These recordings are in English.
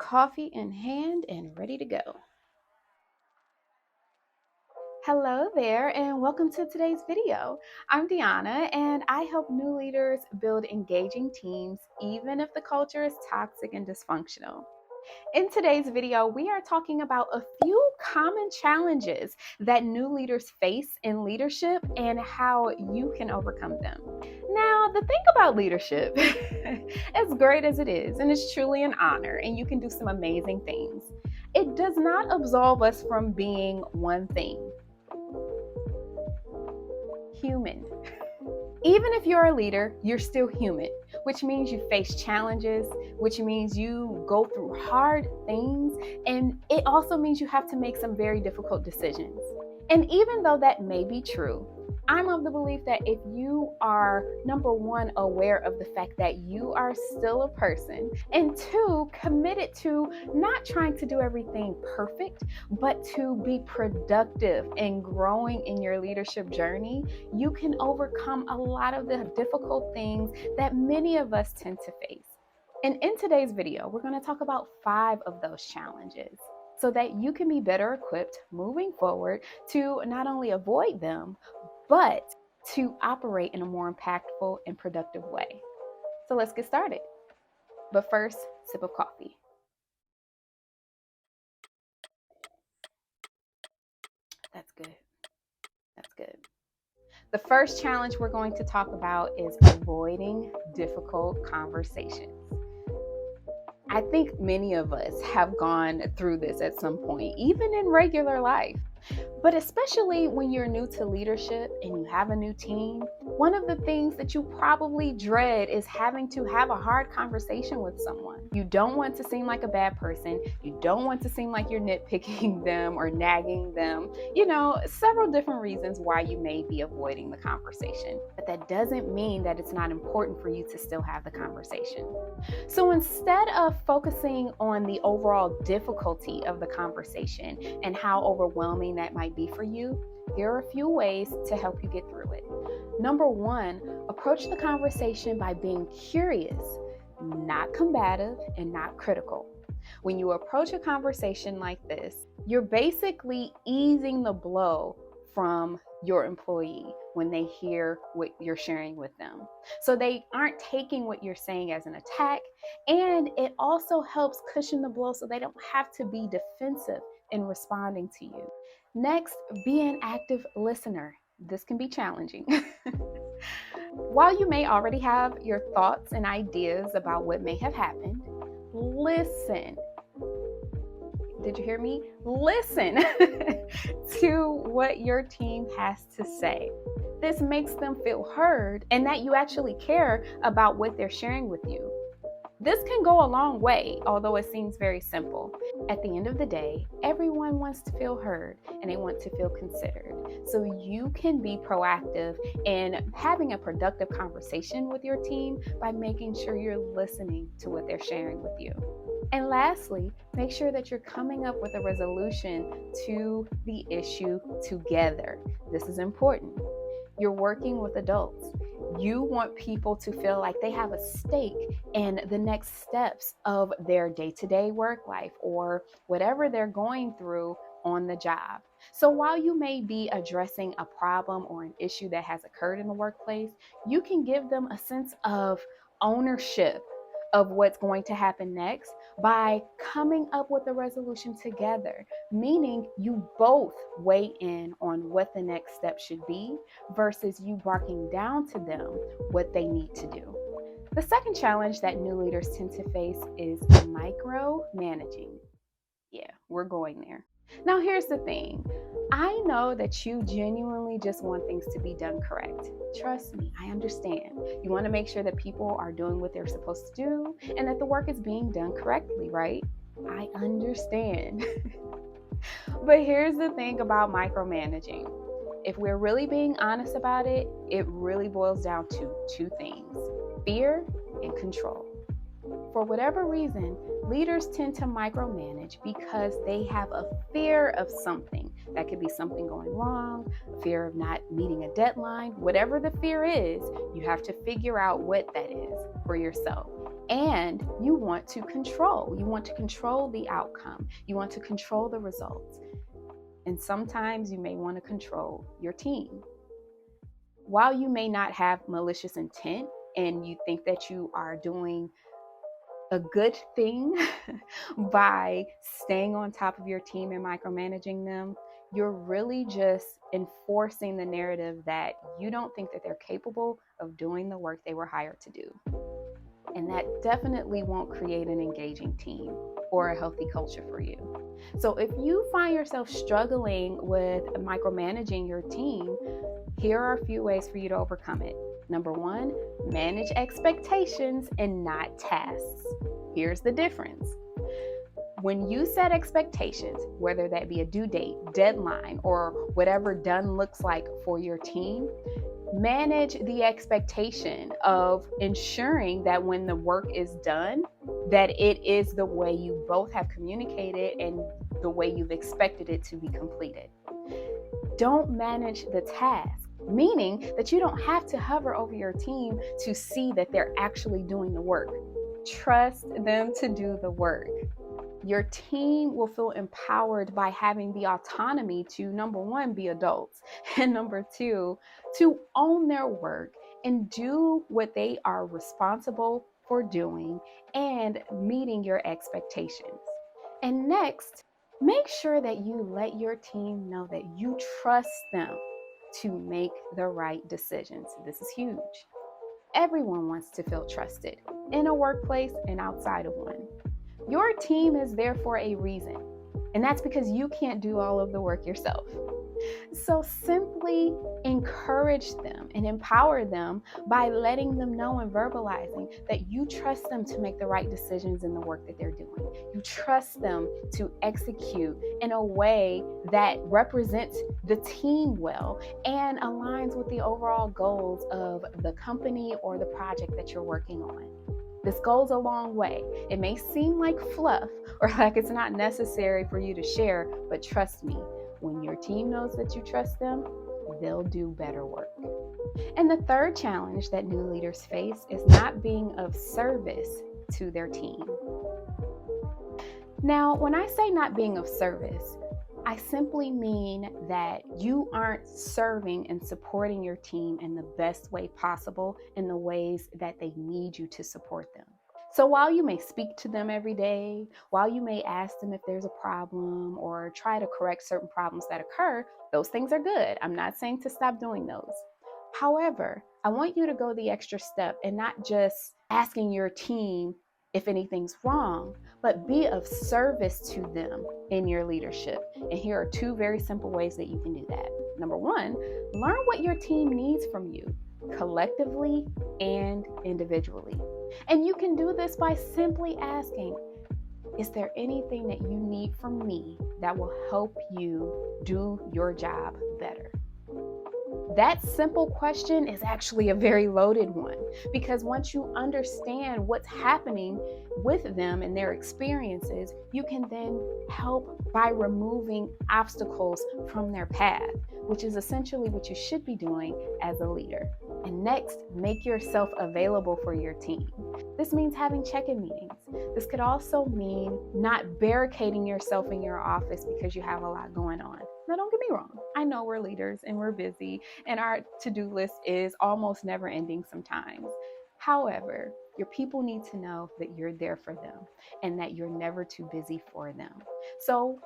coffee in hand and ready to go. Hello there and welcome to today's video. I'm Deanna and I help new leaders build engaging teams even if the culture is toxic and dysfunctional. In today's video, we are talking about a few common challenges that new leaders face in leadership and how you can overcome them. Now, the thing about leadership, as great as it is, and it's truly an honor, and you can do some amazing things, it does not absolve us from being one thing: human. Even if you're a leader, you're still human, which means you face challenges, which means you go through hard things, and it also means you have to make some very difficult decisions. And even though that may be true, I'm of the belief that if you are, number one, aware of the fact that you are still a person, and two, committed to not trying to do everything perfect, but to be productive and growing in your leadership journey, you can overcome a lot of the difficult things that many of us tend to face. And in today's video, we're going to talk about 5 of those challenges so that you can be better equipped moving forward to not only avoid them, but to operate in a more impactful and productive way. So let's get started. But first, sip of coffee. That's good. That's good. The first challenge we're going to talk about is avoiding difficult conversations. I think many of us have gone through this at some point, even in regular life. But especially when you're new to leadership and you have a new team, one of the things that you probably dread is having to have a hard conversation with someone. You don't want to seem like a bad person. You don't want to seem like you're nitpicking them or nagging them. Several different reasons why you may be avoiding the conversation. But that doesn't mean that it's not important for you to still have the conversation. So instead of focusing on the overall difficulty of the conversation and how overwhelming that might be for you, here are a few ways to help you get through it. Number one, approach the conversation by being curious, not combative, and not critical. When you approach a conversation like this, you're basically easing the blow from your employee when they hear what you're sharing with them. So they aren't taking what you're saying as an attack, and it also helps cushion the blow so they don't have to be defensive in responding to you. Next, be an active listener. This can be challenging. While you may already have your thoughts and ideas about what may have happened, listen. Did you hear me? Listen to what your team has to say. This makes them feel heard and that you actually care about what they're sharing with you. This can go a long way, although it seems very simple. At the end of the day, everyone wants to feel heard and they want to feel considered. So you can be proactive in having a productive conversation with your team by making sure you're listening to what they're sharing with you. And lastly, make sure that you're coming up with a resolution to the issue together. This is important. You're working with adults. You want people to feel like they have a stake in the next steps of their day-to-day work life or whatever they're going through on the job. So while you may be addressing a problem or an issue that has occurred in the workplace, you can give them a sense of ownership of what's going to happen next by coming up with a resolution together, meaning you both weigh in on what the next step should be versus you barking down to them what they need to do. The second challenge that new leaders tend to face is micromanaging. Yeah, we're going there. Now, here's the thing. I know that you genuinely just want things to be done correct. Trust me, I understand. You want to make sure that people are doing what they're supposed to do and that the work is being done correctly, right? I understand. But here's the thing about micromanaging. If we're really being honest about it, it really boils down to 2 things: fear and control. For whatever reason, leaders tend to micromanage because they have a fear of something. That could be something going wrong, fear of not meeting a deadline. Whatever the fear is, you have to figure out what that is for yourself. And you want to control. You want to control the outcome. You want to control the results. And sometimes you may want to control your team. While you may not have malicious intent and you think that you are doing a good thing by staying on top of your team and micromanaging them, you're really just enforcing the narrative that you don't think that they're capable of doing the work they were hired to do. And that definitely won't create an engaging team or a healthy culture for you. So if you find yourself struggling with micromanaging your team, here are a few ways for you to overcome it. Number one, manage expectations and not tasks. Here's the difference. When you set expectations, whether that be a due date, deadline, or whatever done looks like for your team, manage the expectation of ensuring that when the work is done, that it is the way you both have communicated and the way you've expected it to be completed. Don't manage the task, meaning that you don't have to hover over your team to see that they're actually doing the work. Trust them to do the work. Your team will feel empowered by having the autonomy to, number one, be adults, and number two, to own their work and do what they are responsible for doing and meeting your expectations. And next, make sure that you let your team know that you trust them to make the right decisions. This is huge. Everyone wants to feel trusted in a workplace and outside of one. Your team is there for a reason, and that's because you can't do all of the work yourself. So simply encourage them and empower them by letting them know and verbalizing that you trust them to make the right decisions in the work that they're doing. You trust them to execute in a way that represents the team well and aligns with the overall goals of the company or the project that you're working on. This goes a long way. It may seem like fluff or like it's not necessary for you to share, but trust me, when your team knows that you trust them, they'll do better work. And the third challenge that new leaders face is not being of service to their team. Now, when I say not being of service, I simply mean that you aren't serving and supporting your team in the best way possible in the ways that they need you to support them. So while you may speak to them every day, while you may ask them if there's a problem or try to correct certain problems that occur, those things are good. I'm not saying to stop doing those. However, I want you to go the extra step and not just asking your team if anything's wrong, but be of service to them in your leadership. And here are two very simple ways that you can do that. Number one, learn what your team needs from you, collectively and individually. And you can do this by simply asking, is there anything that you need from me that will help you do your job better? That simple question is actually a very loaded one, because once you understand what's happening with them and their experiences, you can then help by removing obstacles from their path, which is essentially what you should be doing as a leader. And next, make yourself available for your team. This means having check-in meetings. This could also mean not barricading yourself in your office because you have a lot going on. Now, don't get me wrong. I know we're leaders and we're busy and our to-do list is almost never ending sometimes. However, your people need to know that you're there for them and that you're never too busy for them. So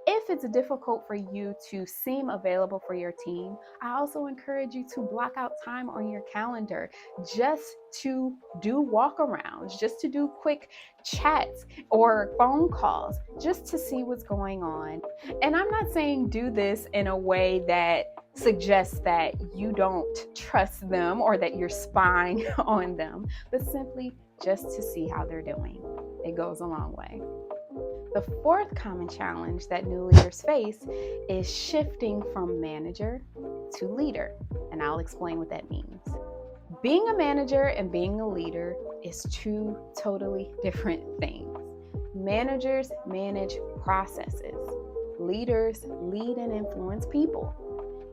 if it's difficult for you to seem available for your team, I also encourage you to block out time on your calendar just to do walk-arounds, just to do quick chats or phone calls, just to see what's going on. And I'm not saying do this in a way that suggests that you don't trust them or that you're spying on them, but simply just to see how they're doing. It goes a long way. The fourth common challenge that new leaders face is shifting from manager to leader, and I'll explain what that means. Being a manager and being a leader is two totally different things. Managers manage processes. Leaders lead and influence people.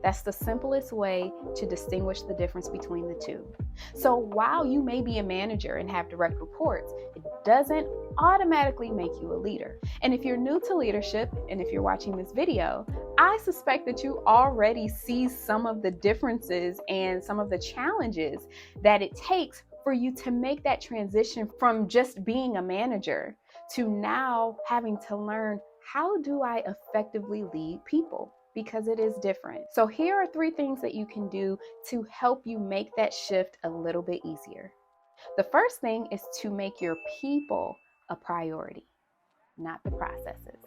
That's the simplest way to distinguish the difference between the two. So while you may be a manager and have direct reports, it doesn't automatically make you a leader. And if you're new to leadership, and if you're watching this video, I suspect that you already see some of the differences and some of the challenges that it takes for you to make that transition from just being a manager to now having to learn, how do I effectively lead people? Because it is different. So here are 3 things that you can do to help you make that shift a little bit easier. The first thing is to make your people a priority, not the processes.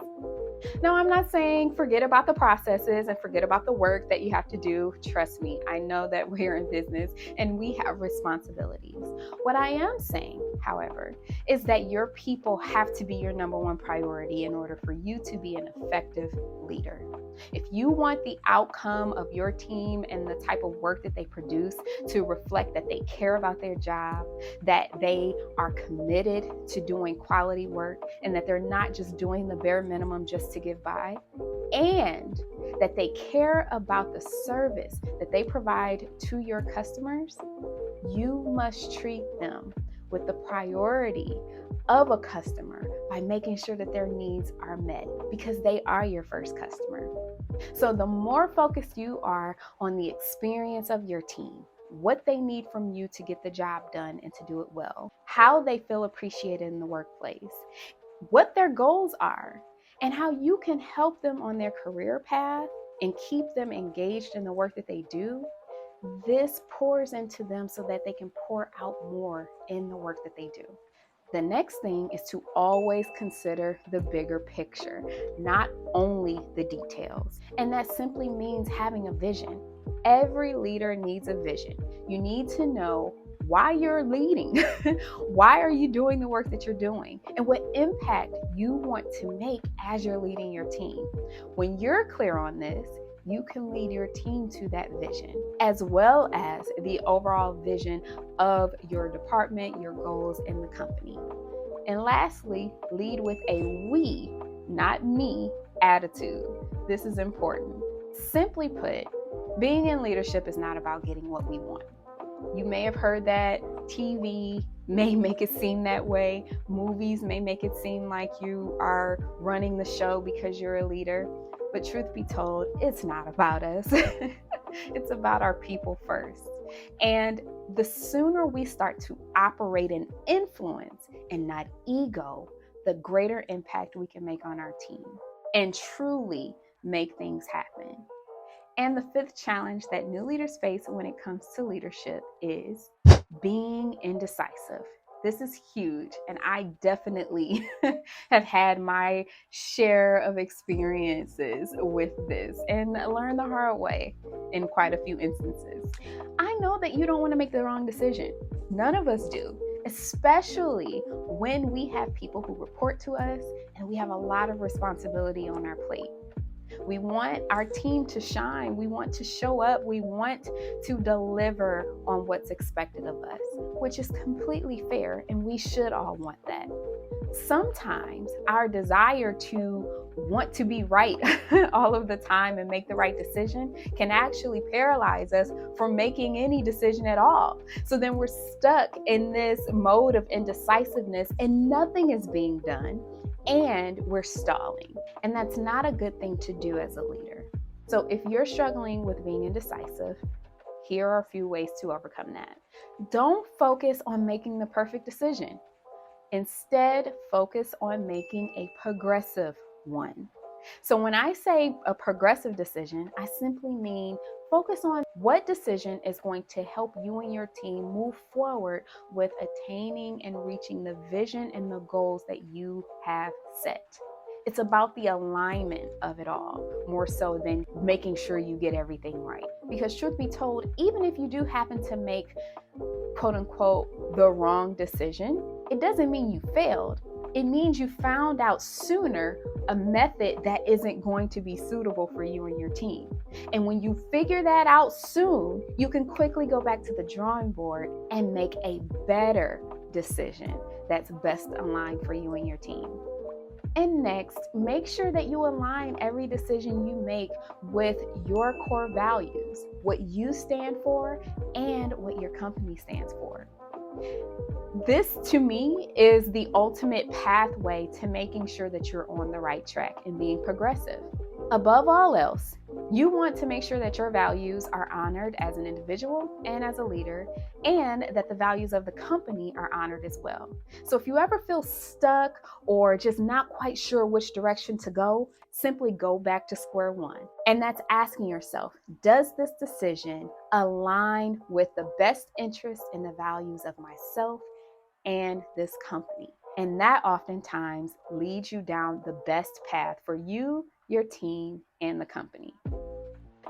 Now, I'm not saying forget about the processes and forget about the work that you have to do. Trust me, I know that we're in business and we have responsibilities. What I am saying, however, is that your people have to be your number 1 priority in order for you to be an effective leader. If you want the outcome of your team and the type of work that they produce to reflect that they care about their job, that they are committed to doing quality work, and that they're not just doing the bare minimum just to get by, and that they care about the service that they provide to your customers, you must treat them with the priority of a customer by making sure that their needs are met, because they are your first customer. So the more focused you are on the experience of your team, what they need from you to get the job done and to do it well, how they feel appreciated in the workplace, what their goals are, and how you can help them on their career path and keep them engaged in the work that they do, this pours into them so that they can pour out more in the work that they do. The next thing is to always consider the bigger picture, not only the details. And that simply means having a vision. Every leader needs a vision. You need to know why you're leading. Why are you doing the work that you're doing? And what impact you want to make as you're leading your team. When you're clear on this, you can lead your team to that vision, as well as the overall vision of your department, your goals, and the company. And lastly, lead with a we, not me, attitude. This is important. Simply put, being in leadership is not about getting what we want. You may have heard that. TV may make it seem that way. Movies may make it seem like you are running the show because you're a leader. But truth be told, it's not about us. It's about our people first. And the sooner we start to operate in influence and not ego, the greater impact we can make on our team and truly make things happen. And the 5th challenge that new leaders face when it comes to leadership is being indecisive. This is huge, and I definitely have had my share of experiences with this and learned the hard way in quite a few instances. I know that you don't want to make the wrong decision. None of us do, especially when we have people who report to us and we have a lot of responsibility on our plate. We want our team to shine. We want to show up. We want to deliver on what's expected of us, which is completely fair, and we should all want that. Sometimes our desire to want to be right all of the time and make the right decision can actually paralyze us from making any decision at all. So then we're stuck in this mode of indecisiveness and nothing is being done. And we're stalling. And that's not a good thing to do as a leader. So if you're struggling with being indecisive, here are a few ways to overcome that. Don't focus on making the perfect decision. Instead, focus on making a progressive one. So when I say a progressive decision, I simply mean focus on what decision is going to help you and your team move forward with attaining and reaching the vision and the goals that you have set. It's about the alignment of it all, more so than making sure you get everything right. Because truth be told, even if you do happen to make, quote unquote, the wrong decision, it doesn't mean you failed. It means you found out sooner a method that isn't going to be suitable for you and your team. And when you figure that out soon, you can quickly go back to the drawing board and make a better decision that's best aligned for you and your team. And next, make sure that you align every decision you make with your core values, what you stand for, and what your company stands for. This, to me, is the ultimate pathway to making sure that you're on the right track and being progressive. Above all else, you want to make sure that your values are honored as an individual and as a leader, and that the values of the company are honored as well. So if you ever feel stuck or just not quite sure which direction to go, simply go back to square one. And that's asking yourself, does this decision align with the best interests and the values of myself and this company? And that oftentimes leads you down the best path for you, your team, and the company.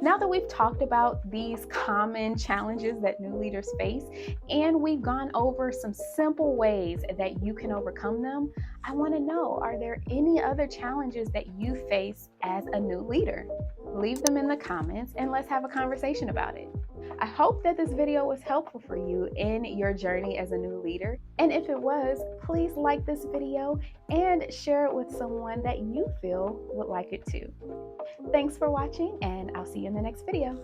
Now that we've talked about these common challenges that new leaders face, and we've gone over some simple ways that you can overcome them, I want to know, are there any other challenges that you face as a new leader? Leave them in the comments and let's have a conversation about it. I hope that this video was helpful for you in your journey as a new leader. And if it was, please like this video and share it with someone that you feel would like it too. Thanks for watching, and I'll see you in the next video.